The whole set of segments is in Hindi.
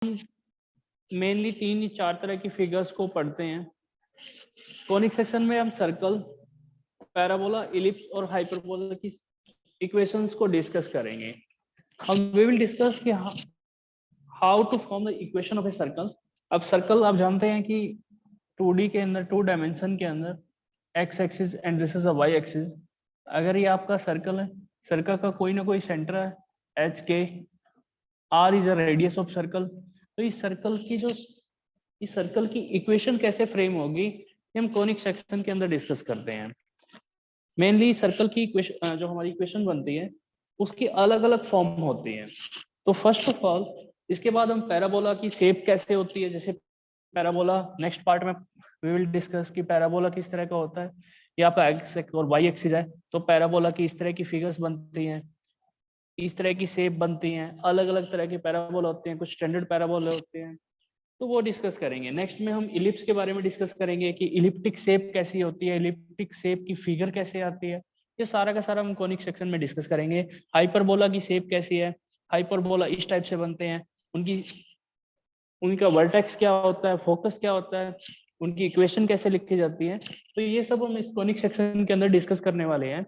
मेनली 3 या 4 तरह की फिगर्स को पढ़ते हैं। कोनिक सेक्शन में हम सर्कल, पैराबोला, इलिप्स और हाइपरबोला की इक्वेशंस को डिस्कस करेंगे। हम वी विल डिस्कस कि how to form the equation of a circle. अब सर्कल आप जानते हैं कि 2D के अंदर, 2 डायमेंशन के अंदर x axis and this is a y axis. अगर ये आपका सर्कल है, सर्कल का कोई ना कोई सेंटर है, h k, r is a radius of circle. तो इस सर्कल की इक्वेशन कैसे फ्रेम होगी, ये हम कोनिक सेक्शन के अंदर डिस्कस करते हैं। मेनली सर्कल की इक्वेशन, जो हमारी इक्वेशन बनती है, उसकी अलग अलग फॉर्म होती है। तो फर्स्ट ऑफ ऑल इसके बाद हम पैराबोला की शेप कैसे होती है, जैसे पैराबोला नेक्स्ट पार्ट में वी विल डिस्कस कि पैराबोला किस तरह का होता है। ये आपका एक्स और वाई एक्सिस है, तो पैराबोला की इस तरह की फिगर्स बनती हैं, इस तरह की शेप बनती हैं। अलग अलग तरह के पैराबोला होते हैं, कुछ स्टैंडर्ड पैराबोला होते हैं, तो वो डिस्कस करेंगे। नेक्स्ट में हम इलिप्स के बारे में डिस्कस करेंगे कि इलिप्टिक शेप कैसी होती है, इलिप्टिक शेप की फिगर कैसे आती है। ये सारा का सारा हम कोनिक सेक्शन में डिस्कस करेंगे। हाइपरबोला की शेप कैसी है, हाइपरबोला इस टाइप से बनते हैं, उनका वर्टेक्स क्या होता है, फोकस क्या होता है, उनकी इक्वेशन कैसे लिखी जाती है। तो ये सब हम इस कोनिक सेक्शन के अंदर डिस्कस करने वाले हैं।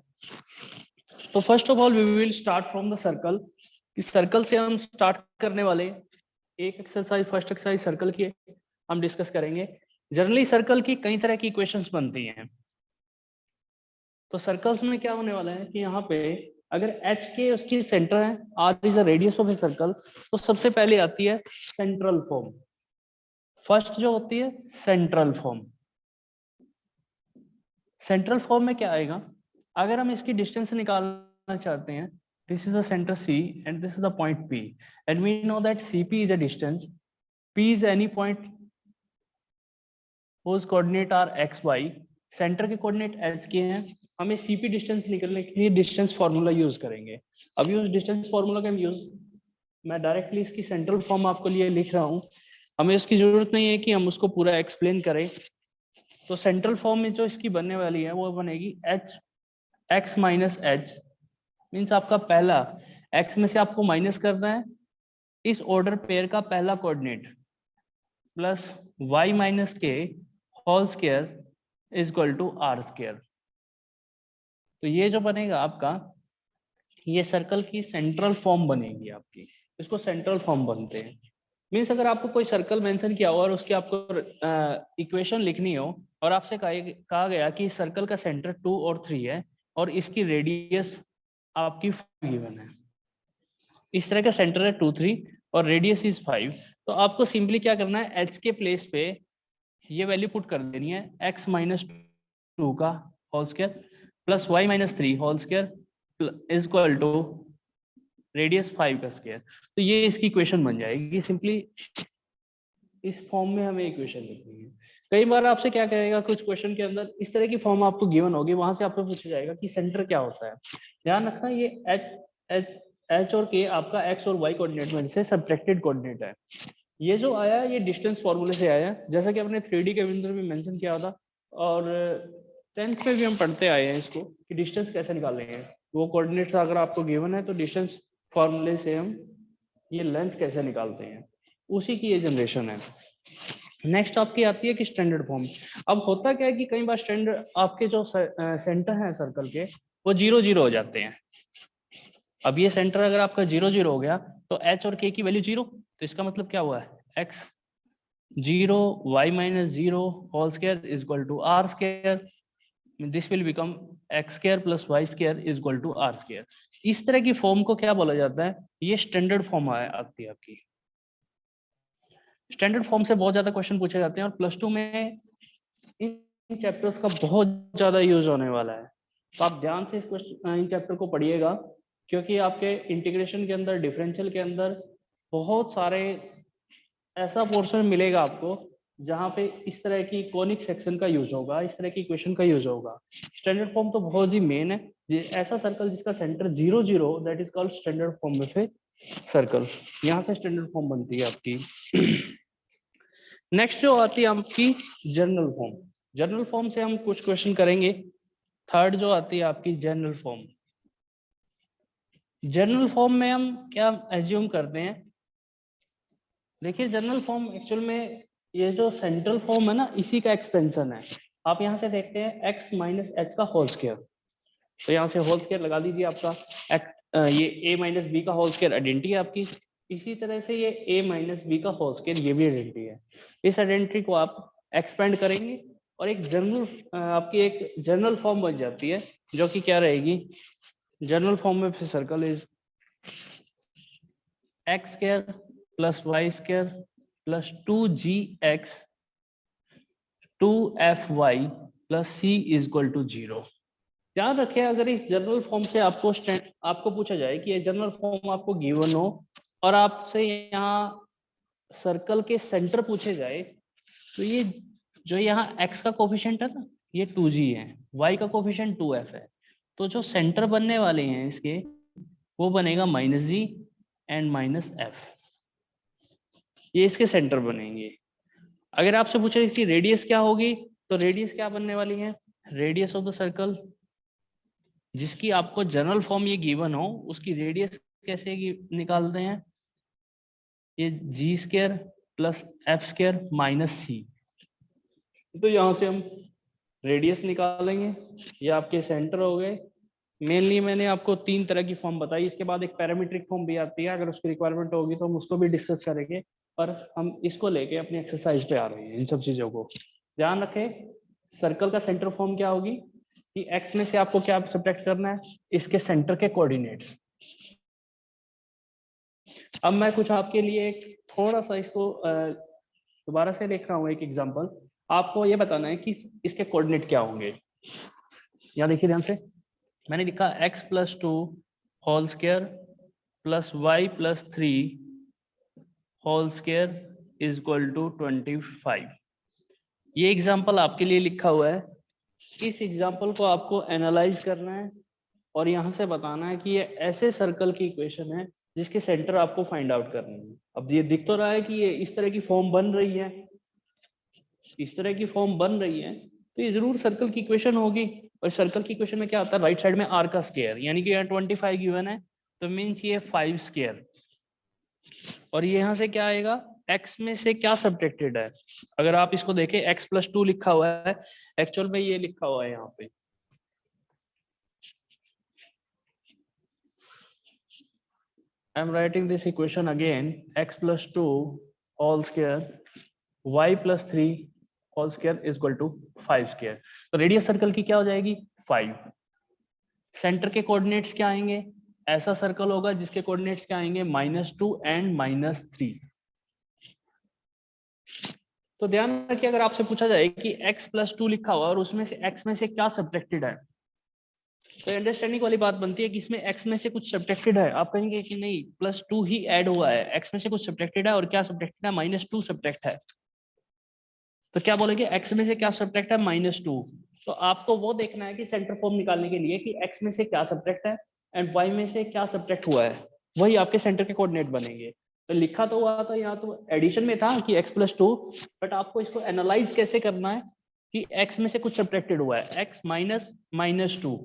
तो first of all we will start from the circle. इस सर्कल से हम स्टार्ट करने वाले एक एक्सरसाइज, फर्स्ट एक्सरसाइज सर्कल की हम डिस्कस करेंगे। जनरली सर्कल की कई तरह की इक्वेशंस बनती हैं। तो सर्कल्स में क्या होने वाला है कि यहाँ पे अगर एच के उसकी सेंटर है, r is a radius of a circle, तो सबसे पहले आती है सेंट्रल फॉर्म। फर्स्ट जो होती है सेंट्रल फॉर्म। सेंट्रल फॉर्म में क्या आएगा, अगर हम इसकी डिस्टेंस निकालना चाहते हैं, this is the centre C and this is the point P, and we know that CP is a distance, P is any point whose coordinate are x y, centre के कोऑर्डिनेट h के हैं। हमें CP डिस्टेंस निकलने के लिए डिस्टेंस फार्मूला यूज करेंगे। अभी उस डिस्टेंस फार्मूला का यूज मैं डायरेक्टली इसकी सेंट्रल फॉर्म आपको लिए लिख रहा हूँ, हमें उसकी जरूरत नहीं है कि हम उसको पूरा एक्सप्लेन करें। तो सेंट्रल फॉर्म में जो इसकी बनने वाली है वो बनेगी h x minus H, means आपका पहला x में से आपको माइनस करना है इस ऑर्डर पेयर का पहला कोऑर्डिनेट, प्लस y माइनस के whole square is equal to r square. तो ये जो बनेगा आपका, ये सर्कल की सेंट्रल फॉर्म बनेगी आपकी, इसको सेंट्रल फॉर्म बनते हैं। मीन्स अगर आपको कोई सर्कल मेंशन किया हो और उसकी आपको इक्वेशन लिखनी हो और आपसे कहा गया कि सर्कल का सेंटर 2 और 3 है और इसकी रेडियस आपकी 5 गिवन है, इस तरह का सेंटर है 2 3 और रेडियस इज 5, तो आपको सिंपली क्या करना है, एच के प्लेस पे ये वैल्यू पुट कर देनी है, x माइनस 2 का whole square plus y minus 3 whole square is equal to radius 5 का स्क्वायर। तो ये इसकी इक्वेशन बन जाएगी। सिंपली इस फॉर्म में हमें इक्वेशन लिखनी है। कई बार आपसे क्या कहेगा, कुछ क्वेश्चन के अंदर इस तरह की फॉर्म आपको गिवन होगी, वहां से आपको पूछा जाएगा कि सेंटर क्या होता है। ध्यान रखना, ये एच और के आपका एक्स और वाई कोऑर्डिनेट में से सब्ट्रैक्टेड कोऑर्डिनेट है। ये जो आया ये डिस्टेंस फॉर्मूले से आया, जैसा कि अपने 3D के अंदर भी मेंशन किया था और 10th में भी हम पढ़ते आए हैं इसको कि डिस्टेंस कैसे निकालेंगे। वो कोऑर्डिनेट्स अगर आपको गिवन है तो डिस्टेंस फॉर्मूले से हम ये लेंथ कैसे निकालते हैं, उसी की ये जनरेशन है। नेक्स्ट आपकी आती है कि स्टैंडर्ड फॉर्म। अब होता क्या है कि कई बार स्टैंडर्ड आपके जो सेंटर है सर्कल के वो 0 0 हो जाते हैं। अब ये सेंटर अगर आपका 0 0 हो गया तो एच और के की वैल्यू 0, तो इसका मतलब क्या हुआ है, x 0 y minus 0 whole square is equal to r square, this will become x square plus y square is equal to r square. इस तरह की फॉर्म को क्या बोला जाता है, ये स्टैंडर्ड फॉर्म आती है आपकी। स्टैंडर्ड फॉर्म से बहुत ज्यादा क्वेश्चन पूछे जाते हैं और प्लस 2 में इन चैप्टर्स का बहुत ज्यादा यूज होने वाला है। तो आप ध्यान से इन चैप्टर को पढ़िएगा, क्योंकि आपके इंटीग्रेशन के अंदर, डिफरेंशियल के अंदर बहुत सारे ऐसा पोर्शन मिलेगा आपको जहाँ पे इस तरह की कोनिक सेक्शन का यूज होगा, इस तरह की इक्वेशन का यूज होगा। स्टैंडर्ड फॉर्म तो बहुत ही मेन है। ऐसा सर्कल जिसका centre 0 0, that is called standard form में से सर्कल। यहाँ से स्टैंडर्ड फॉर्म बनती है आपकी। नेक्स्ट जो आती है आपकी जनरल फॉर्म। जनरल फॉर्म से हम कुछ क्वेश्चन करेंगे। थर्ड जो आती है आपकी जनरल फॉर्म। जनरल फॉर्म में हम क्या एज्यूम करते हैं देखिए जनरल फॉर्म एक्चुअल में ये जो सेंट्रल फॉर्म है ना, इसी का एक्सपेंशन है। आप यहाँ से देखते हैं x माइनस एच का होल स्क्वायर, तो यहाँ से होल स्क्वायर लगा दीजिए आपका x, ये a माइनस बी का होल स्क्वायर आइडेंटिटी है आपकी। इसी तरह से ये a माइनस बी का होल स्क्वायर ये भी आइडेंटिटी है। इस आइडेंटिटी को आप एक्सपेंड करेंगे और एक जनरल आपकी एक जनरल फॉर्म बन जाती है, जो कि क्या रहेगी, जनरल फॉर्म में circle is x square plus y square plus 2gx 2fy plus c is equal to 0। ध्यान रखें, अगर इस जनरल फॉर्म से आपको पूछा जाए कि ये जनरल फॉर्म आपको गिवन हो और आपसे यहाँ सर्कल के सेंटर पूछे जाए, तो ये जो यहाँ x का कोफिशिएंट है ना, ये 2g है, y का कोफिशिएंट 2f है, तो जो सेंटर बनने वाले हैं इसके वो बनेगा -g एंड -f, ये इसके सेंटर बनेंगे। अगर आपसे पूछे इसकी रेडियस क्या होगी, तो रेडियस क्या बनने वाली है, रेडियस ऑफ द सर्कल जिसकी आपको जनरल फॉर्म ये गिवन हो उसकी रेडियस कैसे निकालते हैं, ये G square plus F square minus C. तो यहाँ से हम रेडियस निकालेंगे, ये आपके सेंटर हो गए। मेनली मैंने आपको 3 तरह की फॉर्म बताई, इसके बाद एक पैरामीट्रिक फॉर्म भी आती है, अगर उसकी रिक्वायरमेंट होगी तो हम उसको भी डिस्कस करेंगे। पर हम इसको लेके अपनी एक्सरसाइज पे आ रहे हैं। इन सब चीजों को ध्यान रखें, सर्कल का सेंटर फॉर्म क्या होगी कि एक्स में से आपको क्या सब्ट्रैक्ट करना है, इसके सेंटर के कोऑर्डिनेट्स। अब मैं कुछ आपके लिए एक थोड़ा सा इसको दोबारा से लिख रहा हूँ एक एग्जांपल। आपको ये बताना है कि इसके कोऑर्डिनेट क्या होंगे। यहाँ देखिए ध्यान से, मैंने लिखा x plus 2 whole square plus y plus 3 whole square is equal to 25। ये एग्जांपल आपके लिए लिखा हुआ है। इस एग्जांपल को आपको एनालाइज करना है और यहाँ से बताना है कि ये ऐसे सर्कल की इक्वेशन है जिसके सेंटर आपको फाइंड आउट करनी है। अब ये दिख तो रहा है कि ये इस तरह की फॉर्म बन रही है, इस तरह की फॉर्म बन रही है, तो ये जरूर सर्कल की इक्वेशन होगी। और सर्कल की इक्वेशन में क्या आता है, राइट साइड में आर का स्क्वायर, यानी कि यहाँ 25 गिवन है, तो मीन्स ये 5 स्क्वायर। और ये यहाँ से क्या आएगा, x में से क्या सब्ट्रैक्टेड है। अगर आप इसको देखें x प्लस 2 लिखा हुआ है, एक्चुअल में ये लिखा हुआ है यहाँ पे, I am writing this equation again, x plus 2 whole square y plus 3 whole square is equal to 5 square. तो रेडियस सर्कल की क्या हो जाएगी 5। सेंटर के कोऑर्डिनेट्स क्या आएंगे, ऐसा सर्कल होगा जिसके कोऑर्डिनेट्स क्या आएंगे -2 एंड -3। तो ध्यान रखिए, अगर आपसे पूछा जाए कि x प्लस 2 लिखा हुआ और उसमें से x में से क्या सब्ट्रैक्टेड है, तो अंडरस्टैंडिंग वाली बात बनती है कि इसमें x में से कुछ सब्ट्रैक्टेड है। आप कहेंगे कि नहीं, +2 ही ऐड हुआ है, x में से कुछ सब्ट्रैक्टेड है, और क्या सब्ट्रैक्टेड है, -2 सब्ट्रैक्ट है। तो क्या बोलेंगे, x में से क्या सब्ट्रैक्ट है, -2। तो आपको वो देखना है कि सेंटर फॉर्म निकालने के लिए कि x में से क्या सब्ट्रैक्ट है एंड y में से क्या सब्ट्रैक्ट हुआ है, वही आपके सेंटर के कोऑर्डिनेट बनेंगे। तो लिखा तो हुआ था यहाँ, तो एडिशन में था कि x प्लस 2, बट आपको इसको एनालाइज कैसे करना है कि x में से कुछ सब्ट्रैक्टेड हुआ है, x माइनस -2,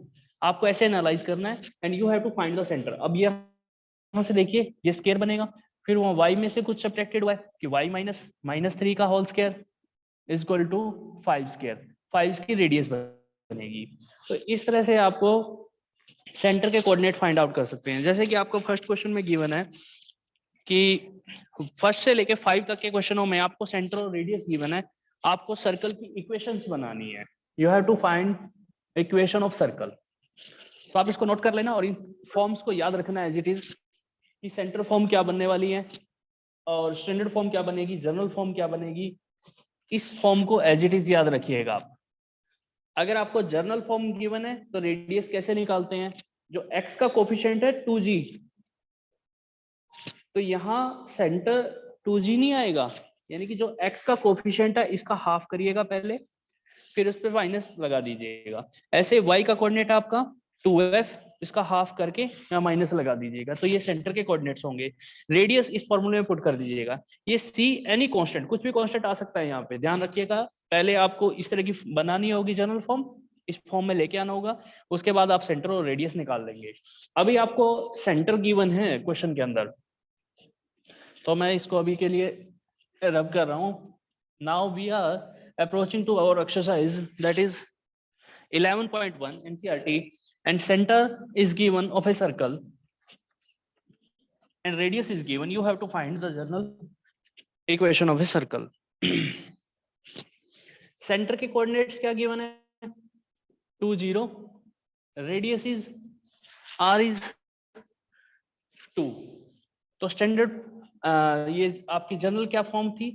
आपको ऐसे एनालाइज करना है and you have to find the centre. अब ये यहाँ से देखिए ये स्क्वायर बनेगा, फिर वहाँ y में से कुछ सब्ट्रैक्टेड हुआ है कि y माइनस 3 का whole square is equal to 5 square, 5 की रेडियस बनेगी। तो इस तरह से आपको सेंटर के कोऑर्डिनेट फाइंड आउट कर सकते हैं। जैसे कि आपको फर्स्ट क्वेश्चन में गिवन है कि फर्स्ट से लेके 5 तक के क्वेश्चनों में आपको सेंटर और रेडियस गिवन है, आपको सर्कल की इक्वेशंस बनानी है। You have to find equation of circle. तो आप इसको नोट कर लेना और इन फॉर्म्स को याद रखना एज इट इज, कि सेंटर फॉर्म क्या बनने वाली है और स्टैंडर्ड फॉर्म क्या बनेगी, जनरल फॉर्म क्या बनेगी। इस फॉर्म को एज इट इज याद रखिएगा आप। अगर आपको जनरल फॉर्म गिवन है तो रेडियस कैसे निकालते हैं, जो x का कोफिशिएंट है 2g, तो यहाँ सेंटर 2g नहीं आएगा, यानी कि जो x का कोफिशिएंट है इसका हाफ करिएगा पहले, फिर उस पर माइनस लगा दीजिएगा। ऐसे y का कोऑर्डिनेट आपका 2f, इसका हाफ करके यहाँ माइनस लगा दीजिएगा, तो ये सेंटर के कोऑर्डिनेट्स होंगे। रेडियस इस फॉर्मूले में पुट कर दीजिएगा। ये c एनी कांस्टेंट, कुछ भी कांस्टेंट आ सकता है यहाँ पे, ध्यान रखिएगा। पहले आपको इस तरह की बनानी होगी जनरल फॉर्म, इस फॉर्म में लेके आना होगा, उसके बाद आप सेंटर और रेडियस निकाल लेंगे। अभी आपको सेंटर गिवन है क्वेश्चन के अंदर, तो मैं इसको अभी के लिए रब कर रहा हूँ. Now we are approaching to our exercise that is 11.1 NCERT, and center is given of a circle and radius is given. You have to find the general equation of a circle. Centre के कोऑर्डिनेट्स क्या गिवन है? 2 0. Radius is r is 2. तो स्टैंडर्ड ये आपकी जनरल क्या फॉर्म थी?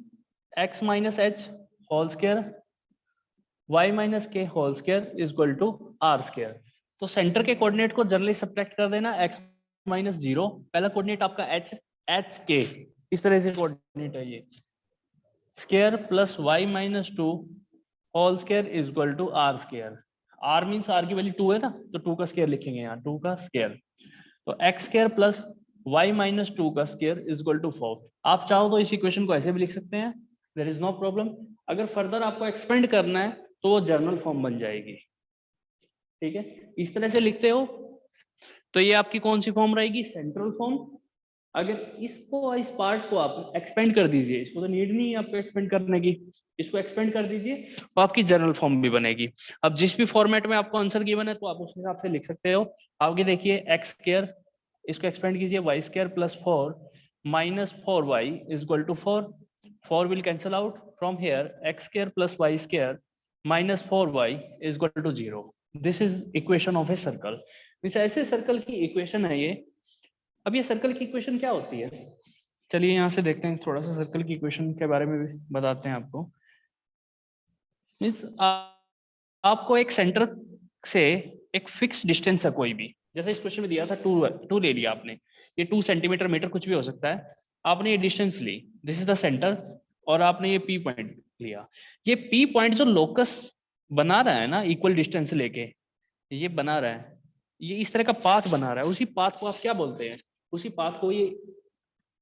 x minus H whole square y minus के whole square is equal to r square. तो सेंटर के कोऑर्डिनेट को जनरली सब्ट्रैक्ट कर देना. x माइनस 0, पहला कोऑर्डिनेट आपका h के, इस तरह से कोऑर्डिनेट है ये, square plus y minus 2 whole square is equal to r square. r means r की वैल्यू 2 है ना, तो 2 का स्क्वायर लिखेंगे यहाँ, 2 का स्क्वायर. तो x square plus y minus 2 का स्क्वायर इज इक्वल टू 4. आप चाहो तो इस इक्वेशन को ऐसे भी लिख सकते हैं, देयर इज नो प्रॉब्लम. अगर फर्दर आपको एक्सपेंड करना है तो वो जर्नल फॉर्म बन जाएगी. ठीक है, इस तरह से लिखते हो तो ये आपकी कौन सी फॉर्म रहेगी? Central form. अगर इसको, इस पार्ट को आप एक्सपेंड कर दीजिए, इसको तो नीड नहीं है आपको एक्सपेंड करने की, इसको एक्सपेंड कर दीजिए तो आपकी जनरल फॉर्म भी बनेगी. अब जिस भी फॉर्मेट में आपको आंसर गिवन है तो आप उस हिसाब से लिख सकते हो. आगे देखिए, एक्स स्क्वायर, इसको एक्सपेंड कीजिए, y square plus 4 minus 4y is equal to 4. 4 will cancel out from here. X square plus y square minus 4y is equal to 0. This is equation of a circle. इस ऐसे सर्कल की इक्वेशन है ये. अब ये सर्कल की इक्वेशन क्या होती है? चलिए यहाँ से देखते हैं, थोड़ा सा सर्कल की इक्वेशन के बारे में भी बताते हैं आपको. मीन्स आपको एक सेंटर से एक फिक्स डिस्टेंस है कोई भी, जैसे इस क्वेश्चन में दिया था 2 ले लिया आपने, ये 2 सेंटीमीटर मीटर कुछ भी हो सकता है. आपने ये डिस्टेंस ली, दिस इज द सेंटर, और आपने ये पी पॉइंट लिया. ये पी पॉइंट जो लोकस बना रहा है ना इक्वल डिस्टेंस लेके, ये बना रहा है, ये इस तरह का पाथ बना रहा है, उसी पाथ को आप क्या बोलते हैं? उसी पाथ को ये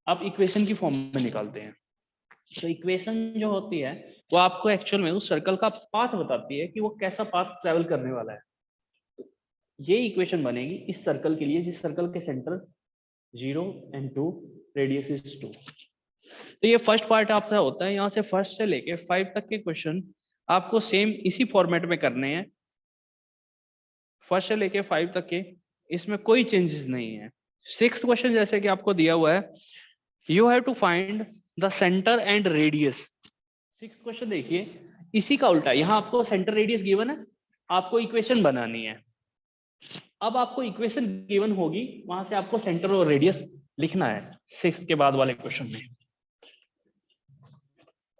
आप इक्वेशन की फॉर्म में निकालते हैं. तो इक्वेशन जो होती है वो आपको एक्चुअल में उस सर्कल का पाथ बताती है कि वो कैसा पाथ ट्रेवल करने वाला है. ये इक्वेशन बनेगी इस सर्कल के लिए जिस सर्कल के सेंटर 0 and 2, रेडियस इज 2. तो ये फर्स्ट पार्ट आपका होता है. यहाँ से फर्स्ट से लेके 5 तक के क्वेश्चन आपको सेम इसी फॉर्मेट में करने हैं. फर्स्ट से लेके 5 तक के, इसमें कोई चेंजेस नहीं है. 6th क्वेश्चन जैसे कि आपको दिया हुआ है, you have to find the centre and radius. 6th question देखिए, इसी का उल्टा. यहाँ आपको सेंटर रेडियस गिवन है, आपको इक्वेशन बनानी है. अब आपको इक्वेशन गिवन होगी, वहां से आपको सेंटर और रेडियस लिखना है 6th के बाद वाले क्वेश्चन में.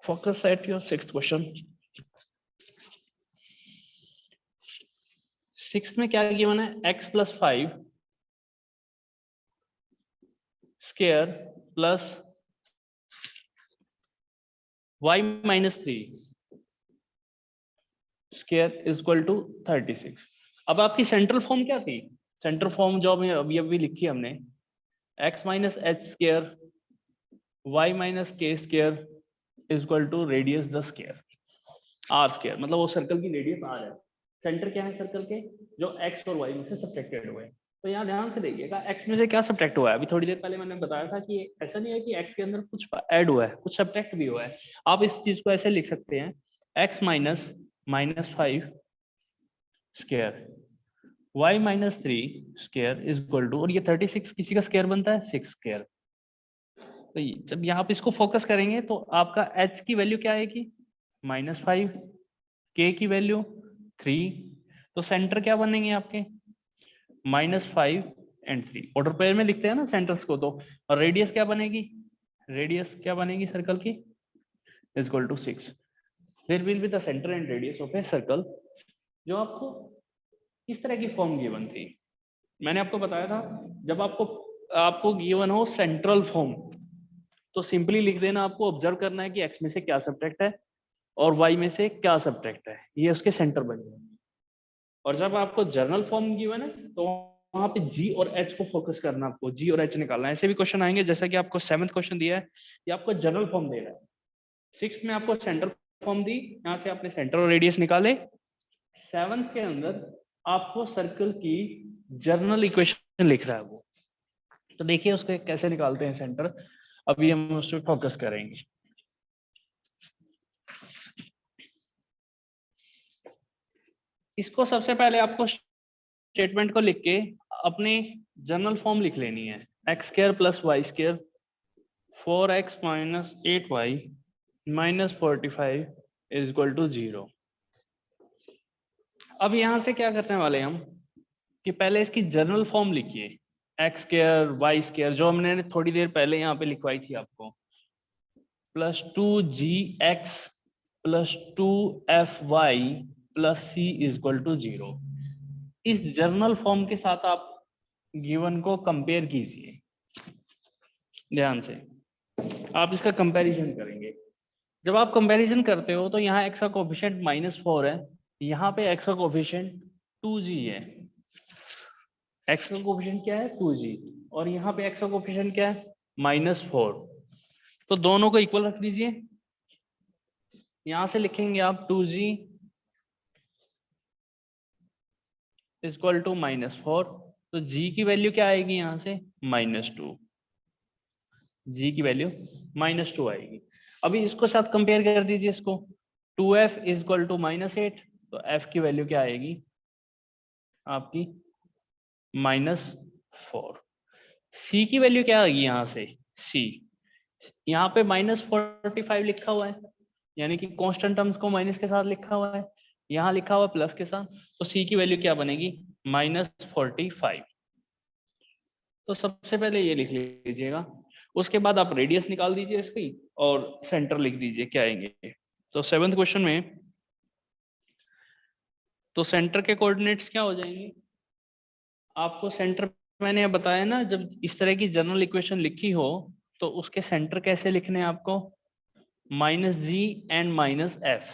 Focus at your 6th question. 6th में क्या गिवन है? x plus 5 square plus y minus 3 square is equal to 36. अब आपकी सेंट्रल फॉर्म क्या थी? सेंट्रल फॉर्म जो अभी लिखी हमने, x minus H square y minus K square is equal to radius the square r square. मतलब वो सर्कल की रेडियस r है. सेंटर क्या है सर्कल के? जो x और y में से सब्ट्रैक्टेड हुए. तो यहाँ ध्यान से देखिएगा, x में से क्या सब्ट्रैक्ट हुआ है. अभी थोड़ी देर पहले मैंने बताया था कि ऐसा नहीं है कि x के अंदर कुछ ऐड हुआ है, कुछ सब्ट्रैक्ट भी हुआ है. आप इस चीज को ऐसे लिख सकते हैं, x minus minus 5 square y minus 3 square is equal to, और ये 36 किसी का स्क्वायर बनता है 6 स्क्वायर. तो जब यहाँ पे इसको फोकस करेंगे तो आपका h की वैल्यू क्या आएगी? माइनस 5, k की वैल्यू 3. तो सेंटर क्या बनेंगे आपके? Minus 5 and 3. ऑर्डर पेयर में लिखते हैं ना सेंटर्स को. तो और रेडियस क्या बनेगी? रेडियस क्या बनेगी सर्कल की? Is equal to 6. There will be the centre and radius of a circle. जो आपको इस तरह की फॉर्म गिवन थी, मैंने आपको बताया था, जब आपको गिवन हो सेंट्रल फॉर्म तो सिंपली लिख देना. आपको ऑब्जर्व करना है कि x में से क्या सब्ट्रैक्ट है और y में से क्या सब्ट्रैक्ट है, ये उसके सेंटर बन जाएंगे. और जब आपको जर्नल फॉर्म गिवन है तो वहां पे g और h को फोकस करना, आपको g और h निकालना है. ऐसे भी क्वेश्चन आएंगे, जैसा कि आपको 7th क्वेश्चन दिया है, ये आपको जर्नल फॉर्म दे रहा है. 6th में आपको सेंटर फॉर्म दी, यहाँ से आपने सेंटर और रेडियस निकाले. 7th के अंदर आपको सर्कल की जर्नल इक्वेशन लिख रहा है वो. तो देखिए उसको कैसे निकालते हैं सेंटर. अभी हम उस पर फोकस करेंगे। इसको सबसे पहले आपको स्टेटमेंट को लिख के अपने जनरल फॉर्म लिख लेनी है। X square plus y square 4x minus 8y minus 45 is equal to 0। अब यहां से क्या करने वाले हम कि पहले इसकी जनरल फॉर्म लिखिए, एक्स स्क्वायर वाई स्क्वायर जो हमने थोड़ी देर पहले यहाँ पे लिखवाई थी आपको, plus 2gx plus 2fy plus c is equal to 0। इस जर्नल फॉर्म के साथ आप गिवन को कंपेयर कीजिए। ध्यान से आप इसका कंपैरिजन करेंगे। जब आप कंपैरिजन करते हो तो यहाँ x का कोफिशिएंट -4 है, यहाँ पे x का कोफिशिएंट 2g है। x का कोफिशिएंट क्या है 2g और यहाँ पे x का कोफिशिएंट क्या है -4। तो दोनों को इक्वल रख दीजिए। यहां से लिखेंगे आप 2g इक्वल टू -4, तो g की वैल्यू क्या आएगी यहाँ से -2। g की वैल्यू -2 आएगी। अभी इसको साथ कंपेयर कर दीजिए इसको, 2f इक्वल टू -8, तो f की वैल्यू क्या आएगी आपकी -4। c की वैल्यू क्या आएगी यहाँ से c, यहाँ पे -45 लिखा हुआ है, यानी कि कांस्टेंट टर्म्स को माइनस के साथ लिखा हुआ है, यहाँ लिखा हुआ प्लस के साथ, तो c की वैल्यू क्या बनेगी -45। तो सबसे पहले ये लिख लीजिएगा। उसके बाद आप रेडियस निकाल दीजिए इसकी और सेंटर लिख दीजिए क्या आएंगे। तो 7th क्वेश्चन में तो सेंटर के कोऑर्डिनेट्स क्या हो जाएंगे, आपको सेंटर मैंने बताया ना, जब इस तरह की जनरल इक्वेशन लिखी हो तो उसके सेंटर कैसे लिखने हैं आपको, -g एंड -f।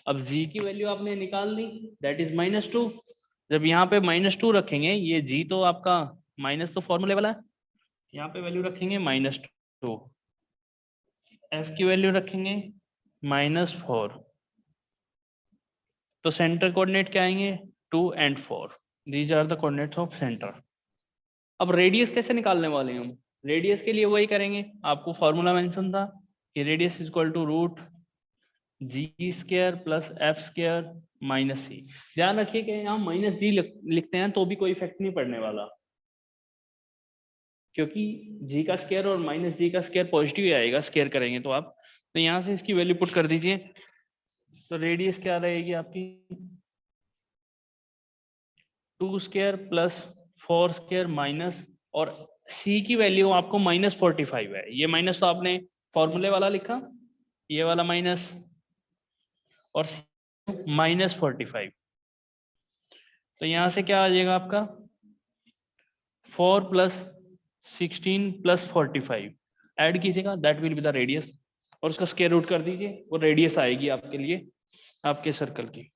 अब g की वैल्यू आपने निकाल ली, दैट इज -2। जब यहाँ पे -2 रखेंगे, ये g तो आपका माइनस तो फॉर्मूले वाला है, यहाँ पे वैल्यू रखेंगे -2, f की वैल्यू रखेंगे -4, तो सेंटर कोऑर्डिनेट क्या आएंगे 2 and 4। These are the coordinates of centre. अब रेडियस कैसे निकालने वाले हैं हम, रेडियस के लिए वही करेंगे, आपको फॉर्मूला मेंशन था कि radius equal to root G square plus F square minus C. ध्यान रखिए कि यहाँ -g लिखते हैं तो भी कोई इफेक्ट नहीं पड़ने वाला, क्योंकि g का स्क्वायर और -g का स्क्वायर पॉजिटिव ही आएगा स्क्वायर करेंगे तो आप। तो यहाँ से इसकी वैल्यू पुट कर दीजिए, तो रेडियस क्या रहेगी आपकी 2 स्क्वायर प्लस 4 स्क्वायर माइनस, और c की वैल्यू आपको -45 है। ये माइनस तो आपने फॉर्मूले वाला लिखा, ये वाला माइनस और -45। तो यहां से क्या आ जाएगा आपका 4 प्लस 16 प्लस 45 ऐड कीजिएगा, that will be the radius, और उसका स्क्वायर रूट कर दीजिए, वो रेडियस आएगी आपके लिए आपके सर्कल की।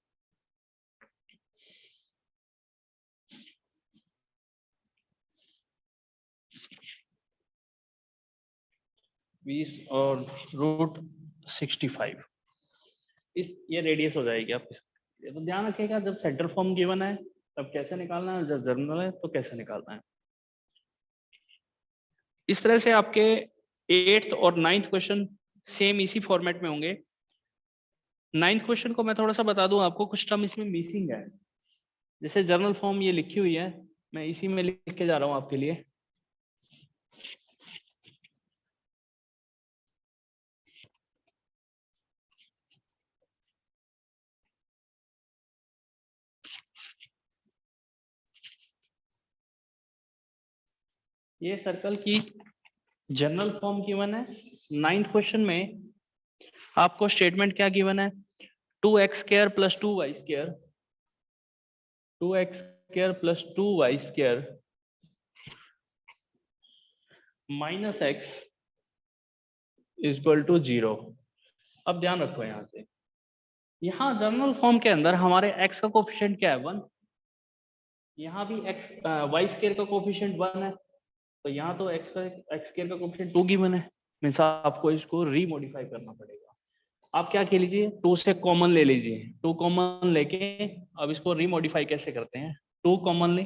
और रूट 65 ये रेडियस हो जाएगी आपकी। तो ध्यान रखिएगा जब सेंटर फॉर्म गिवन है तब कैसे निकालना है, जब जर्नल है तो कैसे निकालना है। इस तरह से आपके 8th और 9th क्वेश्चन सेम इसी फॉर्मेट में होंगे। 9th क्वेश्चन को मैं थोड़ा सा बता दूं आपको, कुछ टर्म इसमें मिसिंग है। जैसे जनरल फॉर्म ये लिखी हुई है, मैं इसी में लिख के जा रहा हूं आपके लिए। ये सर्कल की जनरल फॉर्म गिवन है। 9th क्वेश्चन में आपको स्टेटमेंट क्या गिवन है, 2x square plus 2y square, 2x square plus 2y square minus x is equal to 0। अब ध्यान रखो यहाँ से, यहाँ जनरल फॉर्म के अंदर हमारे x का कोफिशिएंट क्या है 1, यहाँ भी y स्क्वायर का कोफिशिएंट 1 है, तो यहाँ तो x स्क्वायर का कोफिशिएंट 2 गिवन है, मींस आपको इसको रीमॉडिफाई करना पड़ेगा। आप क्या कह लीजिए 2 से कॉमन ले लीजिए, 2 कॉमन लेके अब इसको रीमॉडिफाई कैसे करते हैं, 2 कॉमन ले,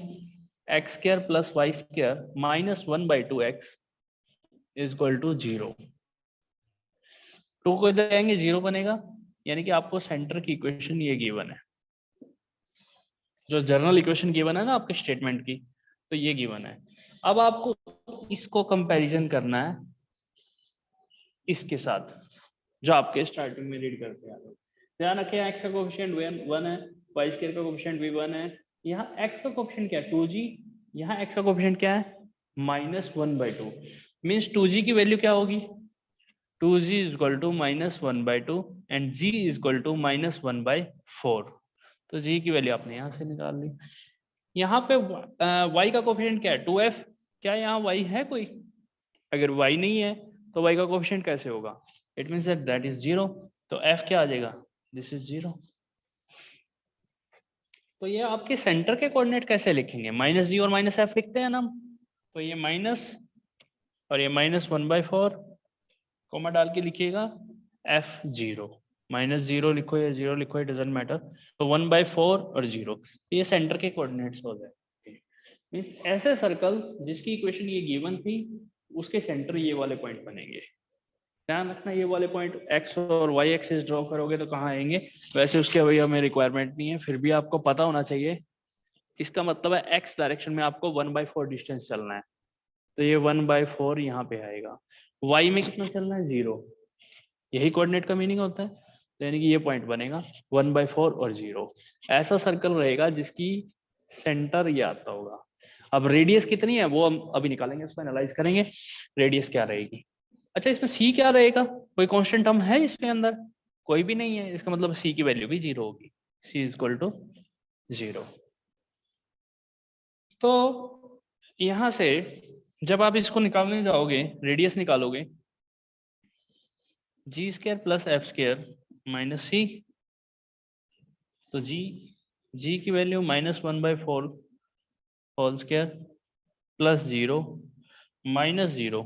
x square plus y square -1/2x is equal to 0। 2 को इधर आएंगे 0 बनेगा, यानी कि आपको सेंटर की इक्वेशन ये गिवन है, जो जनरल इक्वेशन गिवन है ना आपके स्टेटमेंट की, तो ये गिवन है। अब आपको इसको कंपैरिजन करना है इसके साथ जो आपके स्टार्टिंग में रीड करते हैं। ध्यान रखें x का कोएफिशिएंट 1 है, y स्क्वायर का कोएफिशिएंट भी 1 है, यहाँ x का कोएफिशिएंट क्या है 2g, यहाँ x का कोएफिशिएंट क्या है -1/2, मींस 2g की वैल्यू क्या होगी 2g is equal to -1/2 and g is equal to -1/4। तो g की वैल्यू आपने यहाँ से निकाल ली। यहाँ पे y का कोएफिशिएंट क्या है 2f, क्या यहाँ y है कोई, अगर y नहीं है तो y का कोएफिशिएंट कैसे होगा, इट मींस दैट इज 0, तो f क्या आ जाएगा दिस इज 0। तो ये आपके सेंटर के कोऑर्डिनेट कैसे लिखेंगे, -g और -f लिखते हैं ना हम, तो ये माइनस और ये -1/4 कोमा डाल के लिखिएगा f0, -0 लिखो या 0 लिखो, इट डजंट मैटर, तो 1/4 और 0, ये सेंटर के कोऑर्डिनेट्स हो जाए। मींस ऐसे सर्कल जिसकी इक्वेशन ये गिवन थी उसके सेंटर ये वाले पॉइंट बनेंगे। ध्यान रखना ये वाले पॉइंट x और y एक्सिस ड्रॉ करोगे तो कहाँ आएंगे, वैसे उसके अभी हमें रिक्वायरमेंट नहीं है, फिर भी आपको पता होना चाहिए। इसका मतलब है x डायरेक्शन में आपको 1/4 डिस्टेंस चलना है, तो ये 1/4 यहाँ पे आएगा। y में कितना चलना है 0, यही कोऑर्डिनेट का मीनिंग होता है, तो यानी कि ये पॉइंट बनेगा 1/4 और 0। ऐसा सर्कल रहेगा जिसकी सेंटर ये आता होगा। अब रेडियस कितनी है वो हम अभी निकालेंगे, उसको एनालाइज करेंगे रेडियस क्या रहेगी। अच्छा इसमें c क्या रहेगा, कोई कांस्टेंट टर्म है इसके अंदर, कोई भी नहीं है, इसका मतलब c की वैल्यू भी 0 होगी, c इज इक्वल टू 0। तो यहां से जब आप इसको निकालने जाओगे रेडियस निकालोगे, g² plus f² minus c, तो g की वैल्यू -1/4 होल स्क्वायर प्लस 0 -0,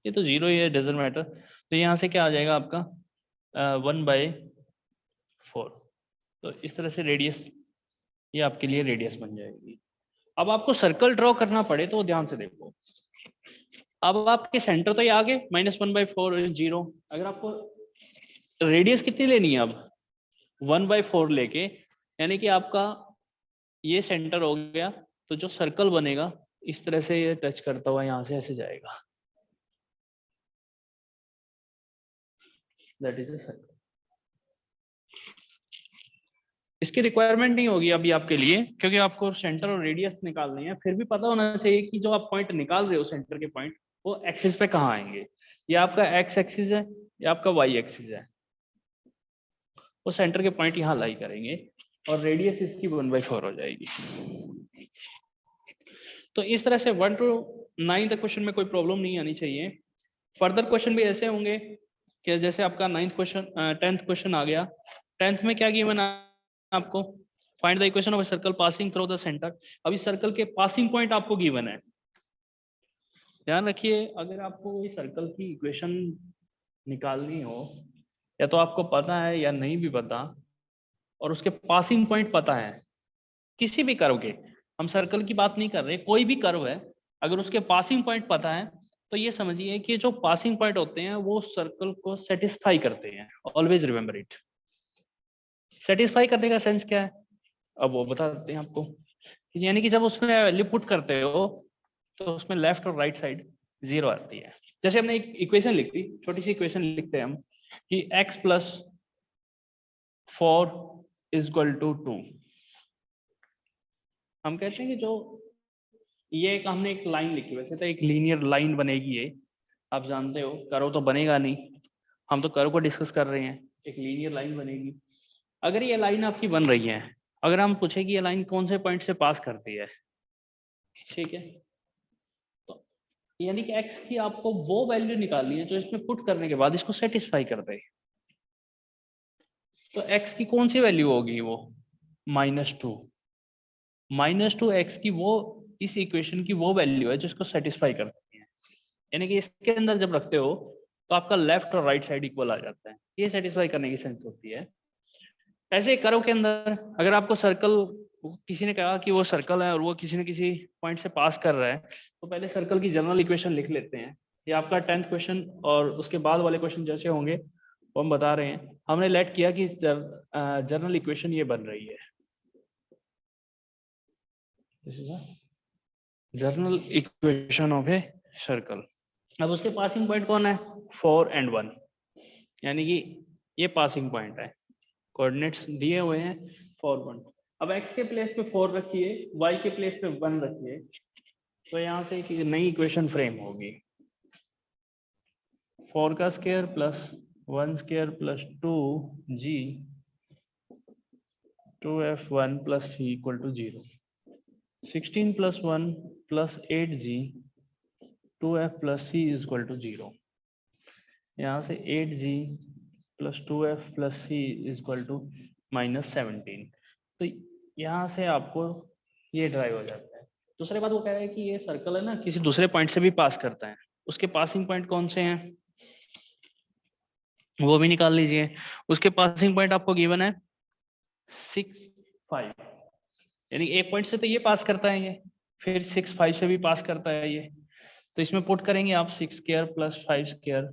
ये तो 0 ही है डजंट मैटर, तो यहाँ से क्या आ जाएगा आपका 1/4। तो इस तरह से रेडियस, ये आपके लिए रेडियस बन जाएगी। अब आपको सर्कल ड्रॉ करना पड़े तो ध्यान से देखो, अब आपके सेंटर तो ये आ गए -1/4 0, अगर आपको रेडियस कितनी लेनी है अब 1/4 लेके, यानी कि आपका ये सेंटर हो गया, तो जो सर्कल बनेगा इस तरह से ये टच करता हुआ यहाँ से ऐसे जाएगा, दैट इज अ सर्कल। इसकी रिक्वायरमेंट नहीं होगी अभी आपके लिए, क्योंकि आपको सेंटर और रेडियस निकालनी है, फिर भी पता होना चाहिए कि जो आप पॉइंट निकाल रहे हो सेंटर के पॉइंट, वो एक्सिस पे कहाँ आएंगे, ये आपका एक्स एक्सिस है या आपका वाई एक्सिस है, वो सेंटर के पॉइंट यहाँ लाई करेंगे और रेडियस इसकी 1/4 हो जाएगी। तो इस तरह से 1 to 9 तक क्वेश्चन में कोई प्रॉब्लम नहीं आनी चाहिए। फर्दर क्वेश्चन भी ऐसे होंगे कि जैसे आपका 9th क्वेश्चन 10th क्वेश्चन आ गया, 10th में क्या गिवन आपको, find the equation of a circle passing through the centre. अभी सर्कल के पासिंग पॉइंट आपको गिवन है, ध्यान रखिए अगर आपको कोई सर्कल की इक्वेशन निकालनी हो, या तो आपको पता है या नहीं भी पता, और उसके पासिंग पॉइंट पता है किसी भी कर्व के, हम सर्कल की बात नहीं कर रहे, कोई भी कर्व है अगर उसके पासिंग पॉइंट पता है तो ये समझिए कि जो पासिंग पॉइंट होते हैं वो सर्कल को सेटिस्फाई करते हैं। ऑलवेज रिमेंबर इट, सेटिस्फाई करने का सेंस क्या है अब वो बता देते हैं आपको, यानी कि जब उसमें वैल्यू पुट करते हो तो उसमें लेफ्ट और राइट साइड 0 आती है। जैसे हमने एक इक्वेशन लिख दी, छोटी सी इक्वेशन लिखते हैं हम कि x + 4 = 2। हम कहते हैं कि जो ये एक हमने एक लाइन लिखी, वैसे तो एक लीनियर लाइन बनेगी ये, आप जानते हो, कर्व तो बनेगा नहीं, हम तो कर्व को डिस्कस कर रहे हैं, एक लीनियर लाइन बनेगी। अगर ये लाइन आपकी बन रही है, अगर हम पूछे कि ये लाइन कौन से पॉइंट से पास करती है, ठीक है, तो यानी कि x की आपको वो वैल्यू निकालनी है जो इसमें पुट करने के बाद इसको सेटिस्फाई कर दे। तो x की कौन सी वैल्यू होगी, वो -2, -2 x की वो इस इक्वेशन की वो वैल्यू है जो इसको सेटिस्फाई करती है, यानी कि इसके अंदर जब रखते हो तो आपका लेफ्ट और राइट साइड इक्वल आ जाता है, ये सेटिस्फाई करने की सेंस होती है। ऐसे कर्व के अंदर अगर आपको सर्कल, किसी ने कहा कि वो सर्कल है और वो किसी न किसी पॉइंट से पास कर रहा है, तो पहले सर्कल की जनरल इक्वेशन लिख लेते हैं ये आपका 10th क्वेश्चन और उसके बाद वाले क्वेश्चन जैसे होंगे वो हम बता रहे हैं। हमने लेट किया कि जनरल इक्वेशन ये बन रही है, this is a general equation of a circle. अब उसके पासिंग पॉइंट कौन है, 4 and 1, यानी कि ये पासिंग पॉइंट है, कोऑर्डिनेट्स दिए हुए हैं 4 1। अब x के प्लेस पे 4 रखिए, y के प्लेस पे 1 रखिए, तो यहाँ से एक नई इक्वेशन फ्रेम होगी, 4 का square plus 1 square plus 2g 2f1 plus c equal to 0, 16 plus 1 plus 8g 2f plus c is equal to 0। यहाँ से 8g plus 2f plus c is equal to -17। तो यहाँ से आपको ये ड्राइव हो जाता है। दूसरी बात वो कह रहा है कि ये सर्कल है ना किसी दूसरे पॉइंट से भी पास करता है, उसके पासिंग पॉइंट कौन से हैं वो भी निकाल लीजिए। उसके पासिंग पॉइंट आपको गिवन है 6 5, यानी एक पॉइंट से तो ये पास करता है, ये फिर 6 5 से भी पास करता है ये, तो इसमें पुट करेंगे आप 6 square plus 5 square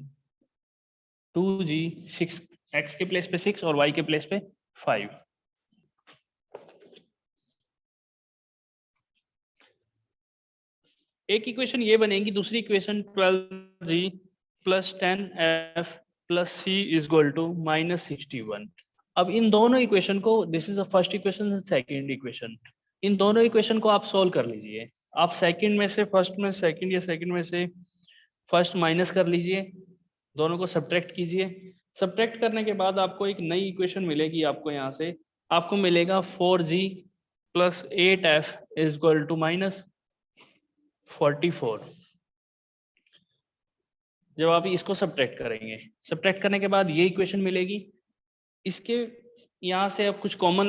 2g, 6 x के प्लेस पे 6 और y के प्लेस पे 5। एक इक्वेशन ये बनेगी, दूसरी equation 12g plus 10f plus c is equal to -61। अब इन दोनों इक्वेशन को, this is the first equation and second equation, इन दोनों इक्वेशन को आप सोल्व कर लीजिए। आप सेकंड में से फर्स्ट में, सेकंड या सेकंड में से फर्स्ट माइनस कर लीजिए, दोनों को सब्ट्रैक्ट कीजिए। सब्ट्रैक्ट करने के बाद आपको एक नई इक्वेशन मिलेगी, आपको यहाँ से आपको मिलेगा 4g plus 8f is equal to -44। जब आप इसको सब्ट्रैक्ट करेंगे, सब्ट्रैक्ट करने के बाद ये इक्वेशन मिलेगी, इसके यहाँ से अब कुछ कॉमन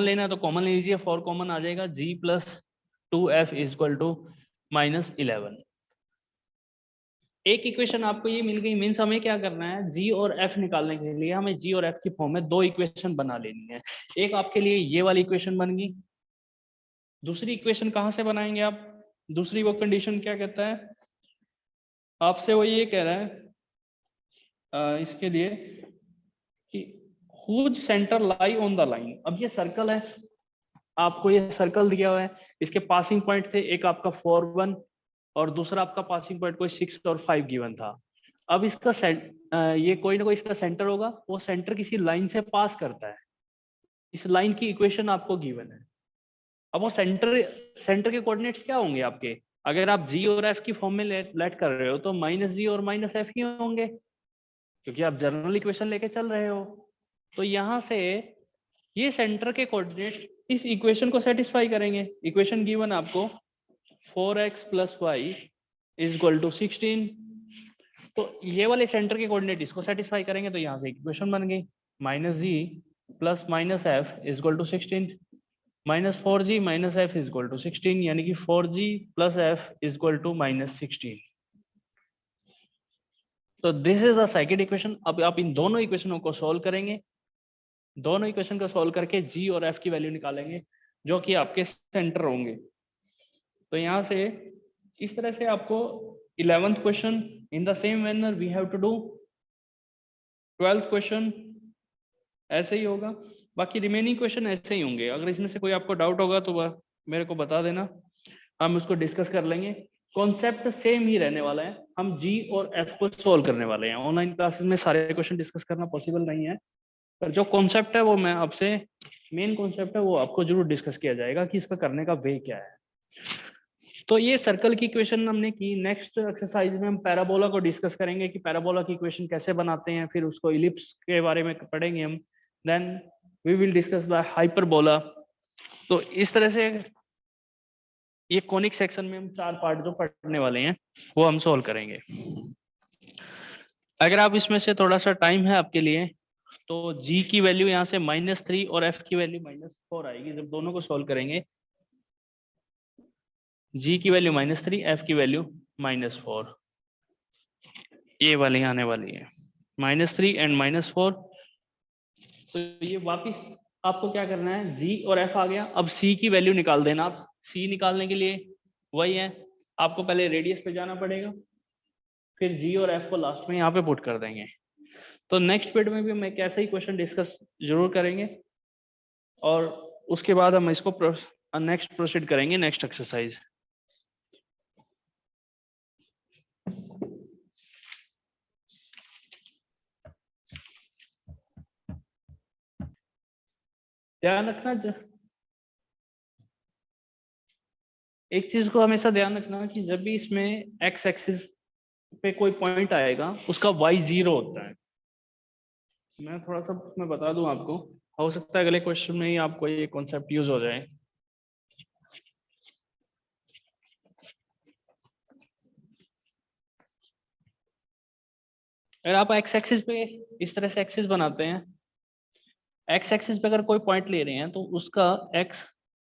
लेना है तो कॉमन ले लीजिए, 4 कॉमन आ जाएगा, g plus 2f is equal to -11। एक इक्वेशन आपको ये मिल गई, मीन्स हमें क्या करना है, g और f निकालने के लिए हमें g और f की फॉर्म में दो इक्वेशन बना लेनी है। एक आपके लिए ये वाली इक्वेशन बन गई, दूसरी इक्वेशन कहाँ से बनाएंगे आप, दूसरी वो कंडीशन क्या कहता है आपसे, वो ये कह रहा है इसके लिए कि whose centre lie on the line. अब ये सर्कल है, आपको ये सर्कल दिया हुआ है, इसके पासिंग पॉइंट थे, एक आपका 4 1 और दूसरा आपका पासिंग पॉइंट कोई 6 और 5 गिवन था। अब इसका ये कोई ना कोई इसका सेंटर होगा, वो सेंटर किसी लाइन से पास करता है, इस लाइन की इक्वेशन आपको गिवन है। अब वो सेंटर के कोऑर्डिनेट्स क्या होंगे आपके, अगर आप जी और एफ की फॉर्म में लेट कर रहे हो तो -g और -f ही होंगे, क्योंकि आप जनरल इक्वेशन लेके चल रहे हो। तो यहाँ से ये सेंटर के कोऑर्डिनेट्स इस इक्वेशन को सेटिस्फाई करेंगे। इक्वेशन गिवन आपको 4x plus y is equal to 16, तो ये वाले सेंटर के कोऑर्डिनेट इसको सेटिस्फाई करेंगे, तो यहाँ से इक्वेशन बन गई -g plus -f is equal to 16, -4g minus f is equal to 16, यानी कि 4g plus f is equal to -16। तो this is a second equation. अब आप इन दोनों इक्वेशनों को सॉल्व करेंगे, दोनों इक्वेशन को सॉल्व करके g और f की वैल्यू निकालेंगे जो कि आपके सेंटर होंगे। तो यहाँ से इस तरह से आपको 11th question in the same manner we have to do, 12th question ऐसे ही होगा, बाकी रिमेनिंग क्वेश्चन ऐसे ही होंगे। अगर इसमें से कोई आपको डाउट होगा तो वह मेरे को बता देना, हम उसको डिस्कस कर लेंगे। कॉन्सेप्ट सेम ही रहने वाला है, हम जी और एफ को सोल्व करने वाले हैं। ऑनलाइन क्लासेस में सारे क्वेश्चन डिस्कस करना पॉसिबल नहीं है, पर जो कॉन्सेप्ट है वो मैं आपसे, मेन कॉन्सेप्ट है वो आपको जरूर डिस्कस किया जाएगा कि इसका करने का वे क्या है। तो ये सर्कल की इक्वेशन हमने की। नेक्स्ट एक्सरसाइज में हम पैराबोला को डिस्कस करेंगे कि पैराबोला की इक्वेशन कैसे बनाते हैं, फिर उसको इलिप्स के बारे में पढ़ेंगे हम, then we will discuss the hyperbola. तो इस तरह से ये कोनिक सेक्शन में हम 4 पार्ट जो पढ़ने वाले हैं वो हम सोल्व करेंगे। अगर आप इसमें से थोड़ा सा टाइम है आपके लिए तो g की वैल्यू यहाँ से -3 और f की वैल्यू -4 आएगी जब दोनों को सोल्व करेंगे। g की वैल्यू -3, f की वैल्यू -4, ये वाली आने वाली है -3 एंड -4। तो ये वापिस आपको क्या करना है, g और f आ गया, अब c की वैल्यू निकाल देना। आप c निकालने के लिए वही है, आपको पहले रेडियस पे जाना पड़ेगा, फिर जी और एफ को लास्ट में यहाँ पे पुट कर देंगे। तो नेक्स्ट पीरियड में भी हम एक ऐसा ही क्वेश्चन डिस्कस जरूर करेंगे और उसके बाद हम इसको नेक्स्ट प्रोसीड करेंगे नेक्स्ट एक्सरसाइज। ध्यान रखना, एक चीज को हमेशा ध्यान रखना कि जब भी इसमें एक्स एक्सिस पे कोई पॉइंट आएगा उसका वाई 0 होता है। मैं थोड़ा सा उसमें बता दूं आपको, हो सकता है अगले क्वेश्चन में ही आपको ये कॉन्सेप्ट यूज हो जाए। अगर आप एक्स एक्सिस पे इस तरह से एक्सिस बनाते हैं, एक्स एक्सिस पे अगर कोई पॉइंट ले रहे हैं तो उसका एक्स,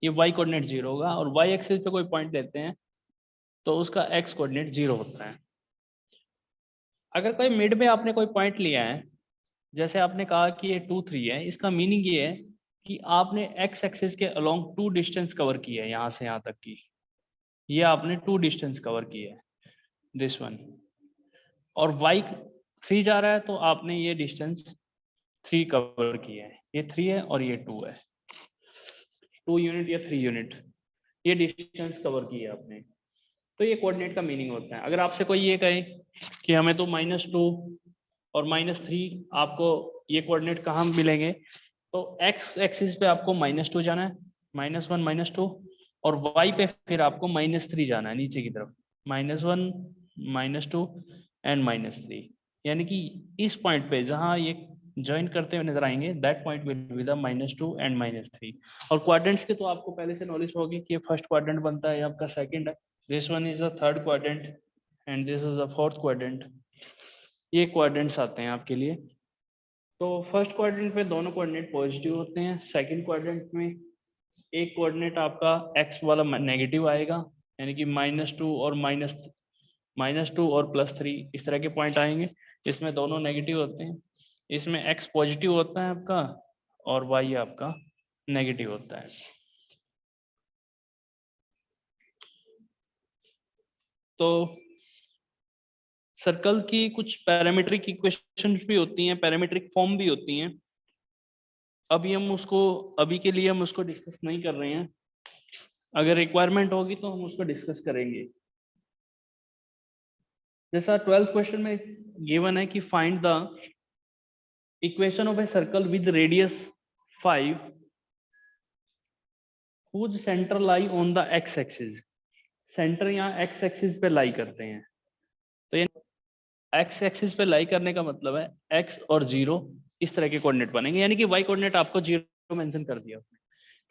ये वाई कोऑर्डिनेट 0 होगा, और वाई एक्सिस पे कोई पॉइंट लेते हैं तो उसका एक्स कोऑर्डिनेट 0 होता है। अगर कोई मिड में आपने कोई पॉइंट लिया है, जैसे आपने कहा कि ये 2 3 है, इसका मीनिंग ये है कि आपने एक्स एक्सिस के अलोंग 2 डिस्टेंस कवर की है, यहाँ से यहाँ तक की ये आपने 2 डिस्टेंस कवर की है, दिस वन। और वाई 3 जा रहा है तो आपने ये डिस्टेंस 3 कवर किया है, ये 3 है और ये 2 है, 2 यूनिट या 3 यूनिट ये डिस्टेंस कवर की है आपने। तो ये कोऑर्डिनेट का मीनिंग होता है। अगर आपसे कोई ये कहे कि हमें तो -2 और -3 आपको ये कोऑर्डिनेट कहाँ मिलेंगे, तो एक्स एक्सिस पे आपको -2 जाना है, -1 -2, और वाई पे फिर आपको -3 जाना है नीचे की तरफ, -1 -2 एंड -3। यानी कि इस पॉइंट पे जहां ये ज्वाइन करते हुए नजर आएंगे, that point will be the -2 and -3। और क्वाड्रेंट्स के तो आपको पहले से नॉलेज होगी कि फर्स्ट क्वाड्रेंट बनता है, आपका सेकंड है, this one is the third quadrant and this is the fourth quadrant. ये क्वाड्रेंट्स आते हैं आपके लिए। तो फर्स्ट क्वाड्रेंट में दोनों कोऑर्डिनेट पॉजिटिव होते हैं, सेकंड क्वाड्रेंट में एक कोऑर्डिनेट आपका एक्स वाला नेगेटिव आएगा, यानी कि -2 और -2 और +3 इस तरह के पॉइंट आएंगे, इसमें दोनों नेगेटिव होते हैं। इसमें एक्स पॉजिटिव होता है आपका और वाई आपका नेगेटिव होता है। तो सर्कल की कुछ पैरामीट्रिक इक्वेशंस भी होती हैं, पैरामीट्रिक फॉर्म भी होती हैं। अभी के लिए हम उसको डिस्कस नहीं कर रहे हैं, अगर रिक्वायरमेंट होगी तो हम उसको डिस्कस करेंगे। जैसा 12th क्वेश्चन में गिवन है कि find the equation of a circle with radius 5 whose center lie on the x axis. Centre यहाँ एक्स एक्सिस पे लाई करते हैं, तो ये एक्स एक्सिस पे लाई करने का मतलब है एक्स और 0 इस तरह के कोऑर्डिनेट बनेंगे, यानी कि वाई कोऑर्डिनेट आपको 0 मेंशन कर दिया उसने।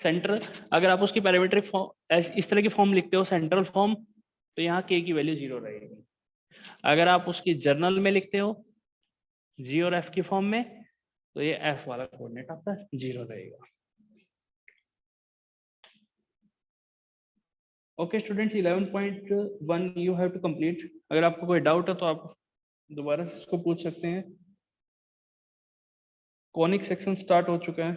सेंटर अगर आप उसकी पैरामीट्रिक फॉर्म इस तरह की फॉर्म लिखते हो, सेंट्रल फॉर्म, तो यहाँ के की वैल्यू 0 रहेगी। अगर आप उसकी जर्नल में लिखते हो जी और एफ की फॉर्म में, तो ये एफ वाला कोऑर्डिनेट आपका 0 रहेगा। Okay students, 11.1 you have to complete. अगर आपको कोई डाउट है तो आप दोबारा से इसको पूछ सकते हैं। कॉनिक सेक्शन स्टार्ट हो चुका है।